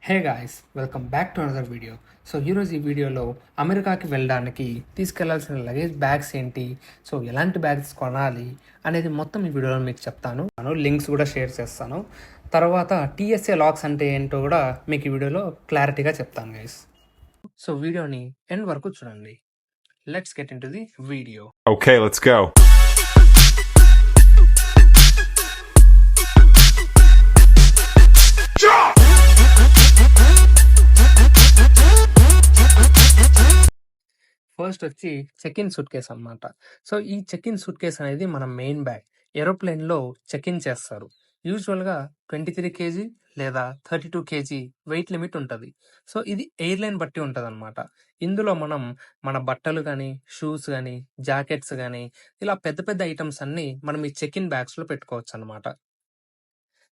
Hey guys, welcome back to another video. So ఈరోజు ఈ వీడియోలో అమెరికాకి వెళ్ళడానికి తీసుకెళ్లాల్సిన లగేజ్ బ్యాగ్స్ ఏంటి, సో ఎలాంటి బ్యాగ్స్ కొనాలి అనేది మొత్తం ఈ వీడియోలో మీకు చెప్తాను. లింక్స్ కూడా షేర్ చేస్తాను. తర్వాత టీఎస్ఏ లాక్స్ అంటే ఏంటో కూడా మీకు ఈ వీడియోలో క్లారిటీగా చెప్తాను గైస్. సో వీడియోని ఎండ్ వరకు చూడండి. Let's get in to the video. Okay, let's go. First వచ్చి చెక్ ఇన్ సూట్ కేస్ అనమాట. సో ఈ చెక్ ఇన్ సూట్ కేస్ అనేది మన మెయిన్ బ్యాగ్. ఏరోప్లేన్లో చెక్ ఇన్ చేస్తారు. యూజువల్గా 23 కేజీ లేదా 32 కేజీ వెయిట్ లిమిట్ ఉంటుంది. సో ఇది ఎయిర్లైన్ బట్టి ఉంటుంది అనమాట. ఇందులో మనం మన బట్టలు కానీ, షూస్ కానీ, జాకెట్స్ కానీ, ఇలా పెద్ద పెద్ద ఐటమ్స్ అన్నీ మనం ఈ చెక్ ఇన్ బ్యాగ్స్లో పెట్టుకోవచ్చు అనమాట.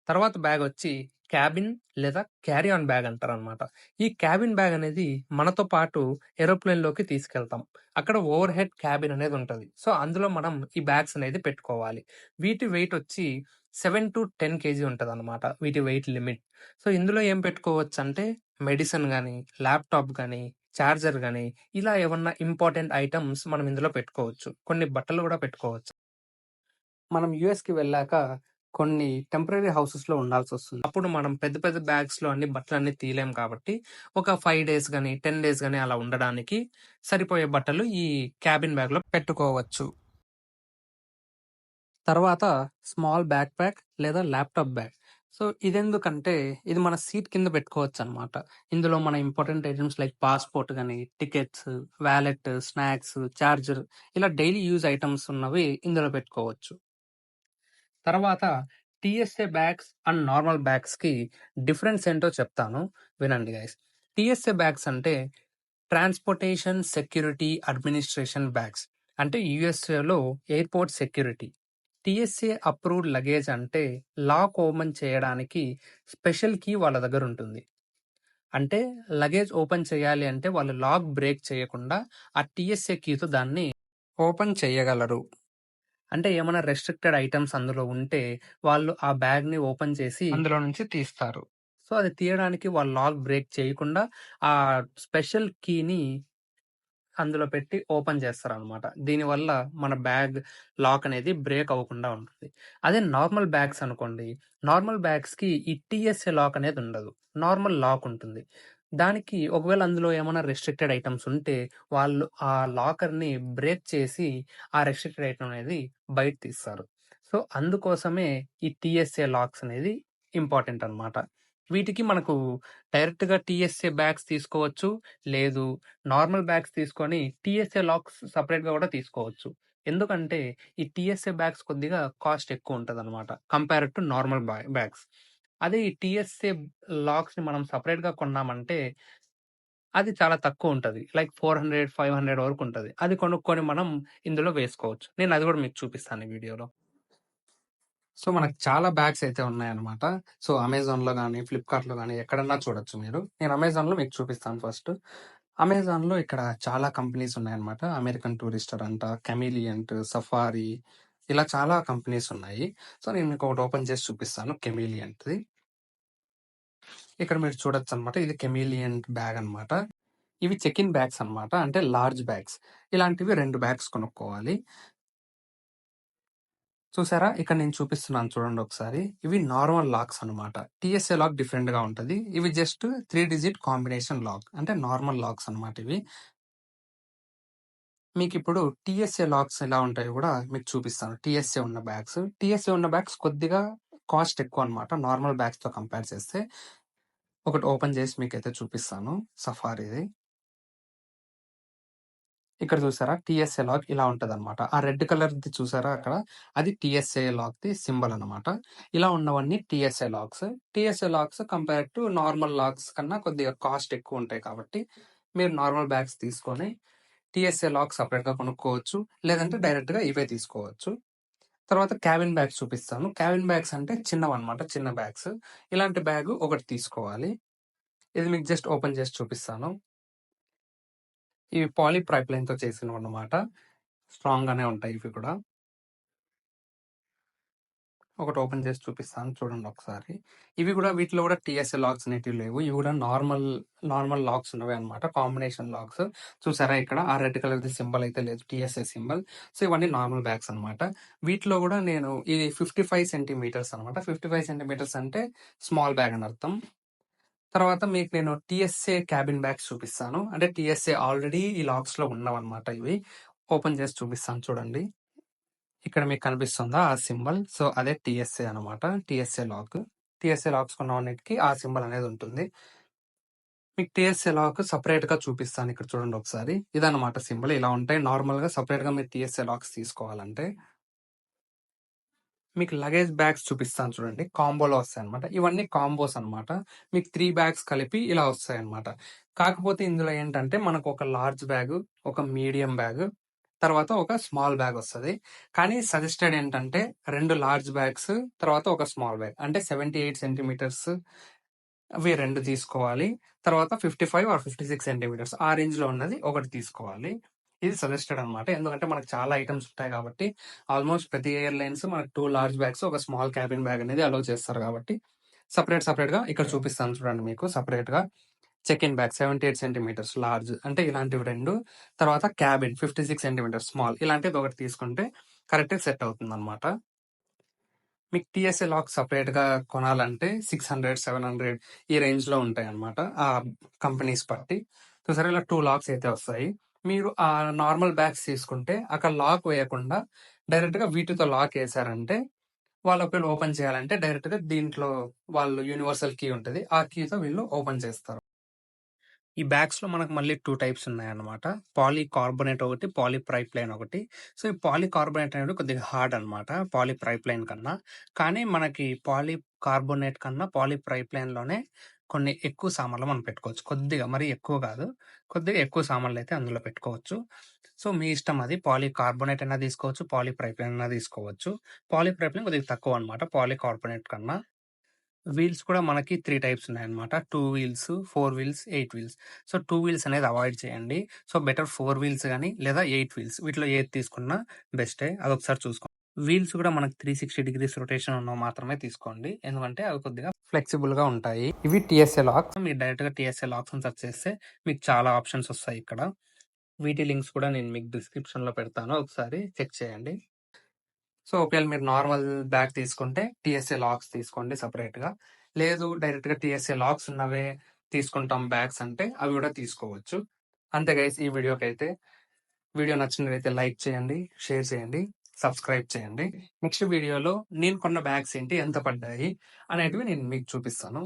తర్వాత బ్యాగ్ వచ్చి క్యాబిన్ లేదా క్యారీ ఆన్ బ్యాగ్ అంటారనమాట. ఈ క్యాబిన్ బ్యాగ్ అనేది మనతో పాటు ఏరోప్లేన్లోకి తీసుకెళ్తాం. అక్కడ ఓవర్ హెడ్ క్యాబిన్ అనేది ఉంటుంది. సో అందులో మనం ఈ బ్యాగ్స్ అనేది పెట్టుకోవాలి. వీటి వెయిట్ వచ్చి 7 to 10 కేజీ ఉంటుంది అనమాట, వీటి వెయిట్ లిమిట్. సో ఇందులో ఏం పెట్టుకోవచ్చు అంటే మెడిసిన్ కానీ, ల్యాప్టాప్ కానీ, చార్జర్ కానీ, ఇలా ఏమన్నా ఇంపార్టెంట్ ఐటమ్స్ మనం ఇందులో పెట్టుకోవచ్చు. కొన్ని బట్టలు కూడా పెట్టుకోవచ్చు. మనం యూఎస్కి వెళ్ళాక కొన్ని టెంపరరీ హౌసెస్లో ఉండాల్సి వస్తుంది. అప్పుడు మనం పెద్ద పెద్ద బ్యాగ్స్లో అన్ని బట్టలన్నీ తీయలేం కాబట్టి ఒక 5 days కానీ 10 days కానీ అలా ఉండడానికి సరిపోయే బట్టలు ఈ క్యాబిన్ బ్యాగ్లో పెట్టుకోవచ్చు. తర్వాత స్మాల్ బ్యాక్ ప్యాక్ లేదా ల్యాప్టాప్ బ్యాగ్. సో ఇదెందుకంటే ఇది మన సీట్ కింద పెట్టుకోవచ్చు అనమాట. ఇందులో మన ఇంపార్టెంట్ ఐటమ్స్ లైక్ పాస్పోర్ట్ కానీ, టికెట్స్, వ్యాలెట్, స్నాక్స్, చార్జర్, ఇలా డైలీ యూజ్ ఐటమ్స్ ఉన్నవి ఇందులో పెట్టుకోవచ్చు. తర్వాత టీఎస్ఏ బ్యాగ్స్ అండ్ నార్మల్ బ్యాగ్స్కి డిఫరెన్స్ ఏంటో చెప్తాను, వినండి గైస్. టీఎస్ఏ బ్యాగ్స్ అంటే ట్రాన్స్పోర్టేషన్ సెక్యూరిటీ అడ్మినిస్ట్రేషన్ బ్యాగ్స్, అంటే యుఎస్ఏలో airport security. TSA approved luggage అంటే లాక్ ఓపెన్ చేయడానికి స్పెషల్ కీ వాళ్ళ దగ్గర ఉంటుంది. అంటే లగేజ్ ఓపెన్ చేయాలి అంటే వాళ్ళు లాక్ బ్రేక్ చేయకుండా ఆ టీఎస్ఏ కీతో దాన్ని ఓపెన్ చేయగలరు. అంటే ఏమైనా రెస్ట్రిక్టెడ్ ఐటమ్స్ అందులో ఉంటే వాళ్ళు ఆ బ్యాగ్‌ని ఓపెన్ చేసి అందులో నుంచి తీస్తారు. సో, అది తీయడానికి వాళ్ళు లాక్ బ్రేక్ చేయకుండా ఆ స్పెషల్ కీని అందులో పెట్టి ఓపెన్ చేస్తారనమాట. దీనివల్ల మన బ్యాగ్ లాక్ అనేది బ్రేక్ అవ్వకుండా ఉంటుంది. అదే నార్మల్ బ్యాగ్స్ అనుకోండి, నార్మల్ బ్యాగ్స్‌కి ఈ టీఎస్ఏ లాక్ అనేది ఉండదు. నార్మల్ లాక్ ఉంటుంది. దానికి ఒకవేళ అందులో ఏమైనా రెస్ట్రిక్టెడ్ ఐటమ్స్ ఉంటే వాళ్ళు ఆ లాకర్‌ని బ్రేక్ చేసి ఆ రెస్ట్రిక్టెడ్ ఐటమ్ అనేది బయట తీస్తారు. సో, అందుకోసమే ఈ టీఎస్ఏ లాక్స్ అనేది ఇంపార్టెంట్ అనమాట. వీటికి మనకు డైరెక్ట్‌గా టీఎస్ఏ బ్యాగ్స్ తీసుకోవచ్చు. లేదు, నార్మల్ బ్యాగ్స్ తీసుకొని టీఎస్ఏ లాక్స్ సెపరేట్‌గా కూడా తీసుకోవచ్చు. ఎందుకంటే ఈ టీఎస్ఏ బ్యాగ్స్ కొద్దిగా కాస్ట్ ఎక్కువ ఉంటదనమాట కంపేర్డ్ టు నార్మల్ బ్యాగ్స్. అదే ఈ టీఎస్ఏ లాక్స్‌ని మనం సెపరేట్‌గా కొన్నామంటే అది చాలా తక్కువ ఉంటది. లైక్ 400, 500 వరకు ఉంటది. అది కొనుక్కొని మనం ఇందులో వేసుకోవచ్చు. నేను అది కూడా మీకు చూపిస్తాను ఈ వీడియోలో. సో, మనకు చాలా బ్యాగ్స్ అయితే ఉన్నాయన్నమాట. సో, అమెజాన్‌లో గానీ, ఫ్లిప్‌కార్ట్‌లో గానీ ఎక్కడన్నా చూడొచ్చు మీరు. నేను అమెజాన్‌లో మీకు చూపిస్తాను ఫస్ట్. అమెజాన్‌లో ఇక్కడ చాలా కంపెనీస్ ఉన్నాయన్నమాట. అమెరికన్ టూరిస్టర్ అంట, కెమిలియంట్, సఫారీ, ఇలా చాలా కంపెనీస్ ఉన్నాయి. సో, నేను మీకు ఒకటి ఓపెన్ చేసి చూపిస్తాను కెమిలియంట్‌ది. ఇక్కడ మీరు చూడొచ్చన్నమాట. ఇది కెమిలియంట్ బ్యాగ్ అన్నమాట. ఇవి చెక్ ఇన్ బ్యాగ్స్ అన్నమాట. అంటే లార్జ్ బ్యాగ్స్. ఇలాంటివి 2 బ్యాగ్స్ కొనుక్కోవాలి. చూసారా? ఇక్కడ నేను చూపిస్తున్నాను చూడండి ఒకసారి. ఇవి నార్మల్ లాక్స్ అన్నమాట. టీఎస్ఏ లాక్ డిఫరెంట్‌గా ఉంటది. ఇవి జస్ట్ 3 డిజిట్ కాంబినేషన్ లాక్. అంటే నార్మల్ లాక్స్ అన్నమాట ఇవి. మీకిప్పుడు టీఎస్ఏ లాక్స్ ఎలా ఉంటాయో గూడా మీకు చూపిస్తాను. టీఎస్ఏ ఉన్న బ్యాగ్స్. టీఎస్ఏ ఉన్న బ్యాగ్స్ కొద్దిగా కాస్ట్ ఎక్కువన్నమాట నార్మల్ బ్యాగ్స్‌తో కంపేర్ చేస్తే. ఒకటి ఓపెన్ చేసి మీకైతే చూపిస్తాను సఫారీది. ఇక్కడ చూసారా? టీఎస్ఏ లాక్ ఇలా ఉంటదన్నమాట. ఆ రెడ్ కలర్‌ది చూసారా అక్కడ? అది టీఎస్ఏ లాక్‌ది సింబల్ అన్నమాట. ఇలా ఉన్నవన్నీ TSA lakhs. TSA lakhs compare to normal lakhs కన్నా కొద్దిగా కాస్ట్ ఎక్కువుంటాయి కాబట్టి, మీరు నార్మల్ బ్యాగ్స్ తీసుకొని టీఎస్ఏ లాక్ సెపరేట్‌గా కొనుక్కోవచ్చు. లేదంటే డైరెక్ట్‌గా ఇవే తీసుకోవచ్చు. తర్వాత క్యాబిన్ బ్యాగ్స్ చూపిస్తాను. క్యాబిన్ బ్యాగ్స్ అంటే చిన్నవన్నమాట. చిన్న బ్యాగ్స్. ఇలాంటి బ్యాగ్ ఒకటి తీసుకోవాలి. ఇది మీకు జస్ట్ ఓపెన్ చేసి చూపిస్తాను. ఇవి పాలీప్రైప్‌లైన్‌తో చేసినవన్నమాట. స్ట్రాంగ్‌గానే ఉంటాయి ఇవి కూడా. ఒకటి ఓపెన్ చేసి చూపిస్తాను చూడండి ఒకసారి. ఇవి కూడా వీటిలో కూడా టీఎస్ఏ లాక్స్ అనేటివి లేవు. ఇవి కూడా నార్మల్ లాక్స్ ఉన్నవే అన్నమాట. కాంబినేషన్ లాక్స్. చూసారా ఇక్కడ ఆ రెడ్ కలర్‌ది సింబల్ అయితే లేదు టీఎస్ఏ సింబల్. సో, ఇవన్నీ నార్మల్ బ్యాగ్స్ అన్నమాట. వీటిలో కూడా నేను ఇది 55 సెంటీమీటర్స్ అన్నమాట. 55 సెంటీమీటర్స్ అంటే స్మాల్ బ్యాగ్ అని అర్థం. తర్వాత మీకు నేను టీఎస్ఏ క్యాబిన్ బ్యాగ్స్ చూపిస్తాను. అంటే టీఎస్ఏ ఆల్రెడీ ఈ లాక్స్‌లో ఉన్నవన్నమాట ఇవి. ఓపెన్ చేసి చూపిస్తాను చూడండి. ఇక్కడ మీకు కనిపిస్తుందా ఆ సింబల్? సో, అదే టీఎస్ఏ అనమాట. TSA lock. టీఎస్ఏ లాక్స్ కొన్నవానికి ఆ సింబల్ అనేది ఉంటుంది. మీకు టీఎస్ఏ లాక్ సెపరేట్‌గా చూపిస్తాను. ఇక్కడ చూడండి ఒకసారి. ఇదన్నమాట సింబల్. ఇలా ఉంటాయి. నార్మల్‌గా సెపరేట్‌గా మీరు టీఎస్ఏ లాక్స్ తీసుకోవాలంటే. మీకు లగేజ్ బ్యాగ్స్ చూపిస్తాను చూడండి. కాంబోలో వస్తాయన్నమాట. ఇవన్నీ కాంబోస్ అన్నమాట. మీకు 3 బ్యాగ్స్ కలిపి ఇలా వస్తాయన్నమాట. కాకపోతే ఇందులో ఏంటంటే మనకు ఒక లార్జ్ బ్యాగ్, ఒక మీడియం బ్యాగ్, తర్వాత ఒక స్మాల్ బ్యాగ్ వస్తది. కానీ సజెస్టెడ్ ఏంటంటే 2 లార్జ్ బ్యాగ్స్, తర్వాత ఒక స్మాల్ బ్యాగ్. అంటే 78 సెంటీమీటర్స్ అవి 2 తీసుకోవాలి. తర్వాత 55 ఆర్ 56 సెంటీమీటర్స్ ఆ రేంజ్‌లో ఉన్నది ఒకటి తీసుకోవాలి. ఇది సజెస్టెడ్ అన్నమాట. ఎందుకంటే మనకు చాలా ఐటెమ్స్ ఉంటాయి కాబట్టి ఆల్మోస్ట్ ప్రతి ఎయిర్‌లైన్స్ మనకు 2 లార్జ్ బ్యాగ్స్, ఒక స్మాల్ క్యాబిన్ బ్యాగ్ అనేది అలౌ చేస్తారు కాబట్టి సెపరేట్‌గా ఇక్కడ చూపిస్తాను చూడండి మీకు సెపరేట్‌గా. Check in bag 78 centimetres large అంటే ఇలాంటివి 2 తర్వాత క్యాబిన్ 56 సెంటీమీటర్స్ స్మాల్ ఇలాంటిది ఒకటి తీసుకుంటే కరెక్ట్‌గా సెట్ అవుతుందన్నమాట. మీకు టీఎస్ఏ లాక్ సెపరేట్‌గా కొనాలంటే 600, 700 ఈ రేంజ్‌లో ఉంటాయన్నమాట. ఆ కంపెనీస్ బట్టి. చూసారా ఇలా 2 లాక్స్ అయితే వస్తాయి. మీరు ఆ నార్మల్ బ్యాగ్స్ తీసుకుంటే అక్కడ లాక్ వేయకుండా డైరెక్ట్‌గా వీటితో లాక్ ఏసారంటే వాళ్ళు ఒకవేళ ఓపెన్ చేయాలంటే డైరెక్ట్‌గా దీంట్లో వాళ్ళు యూనివర్సల్ కీ ఉంటది. ఆ కీతో వీళ్ళు ఓపెన్ చేస్తారు. ఈ బ్యాగ్స్‌లో మనకు మళ్ళీ 2 టైప్స్ ఉన్నాయన్నమాట. పాలీకార్బోనేట్ ఒకటి, పాలీప్రైప్లైన్ ఒకటి. సో, ఈ పాలీకార్బోనేట్ అనేది కొద్దిగా హార్డ్ అన్నమాట. పాలీప్రైప్లైన్ కన్నా. కానీ మనకి పాలీకార్బోనేట్ కన్నా పాలీప్రైప్లైన్‌లోనే కొన్ని ఎక్కువ సామాన్లు మనం పెట్టుకోవచ్చు. కొద్దిగా మరీ ఎక్కువ కాదు. కొద్దిగా ఎక్కువ సామాన్లయితే అందులో పెట్టుకోవచ్చు. సో, మీ ఇష్టం అది. పాలీకార్బోనేట్ అయినా తీసుకోవచ్చు, పాలీప్రైప్లైన్ అయినా తీసుకోవచ్చు. పాలీప్రైప్లైన్ కొద్దిగా తక్కువ అన్నమాట పాలీకార్బోనేట్ కన్నా. వీల్స్ కూడా మనకి 3 టైప్స్ ఉన్నాయన్నమాట. 2 wheels, 4 wheels, 8 wheels. So, 2 wheels అనేది అవాయిడ్ చేయండి. సో, బెటర్ 4 వీల్స్ గాని లేదా 8 వీల్స్ వీటిలో ఏది తీసుకున్నా బెస్టే. అదొకసారి చూసుకోండి. వీల్స్ కూడా మనకు 360 డిగ్రీస్ రొటేషన్ ఉన్నవి మాత్రమే తీసుకోండి. ఎందుకంటే అవి కొద్దిగా ఫ్లెక్సిబుల్‌గా ఉంటాయి. ఇవి టీఎస్ఏ లాక్స్. మీరు డైరెక్ట్‌గా టీఎస్ఏ లాక్స్ అని సెర్చ్ చేస్తే మీకు చాలా ఆప్షన్స్ వస్తాయి ఇక్కడ. వీటి లింక్స్ కూడా నేను మీకు డిస్క్రిప్షన్‌లో పెడతాను. ఒకసారి చెక్ చేయండి. సో, ఒకవేళ మీరు నార్మల్ బ్యాగ్ తీసుకుంటే టీఎస్ఏ లాక్స్ తీసుకోండి సెపరేట్‌గా. లేదు డైరెక్ట్‌గా టీఎస్ఏ లాక్స్ ఉన్నవే తీసుకుంటాం బ్యాగ్స్ అంటే అవి కూడా తీసుకోవచ్చు. అంతే గైస్ ఈ వీడియోకైతే. వీడియో నచ్చినట్లయితే లైక్ చేయండి, షేర్ చేయండి, సబ్స్క్రైబ్ చేయండి. నెక్స్ట్ వీడియోలో నేను కొన్న బ్యాగ్స్ ఏంటి, ఎంత పడ్డాయి అనేటివి నేను మీకు చూపిస్తాను.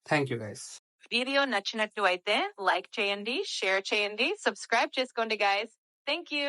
Thank you guys. వీడియో నచ్చినట్టు అయితే లైక్ చేయండి, షేర్ చేయండి, సబ్స్క్రైబ్ చేసుకోండి గైస్. Thank you.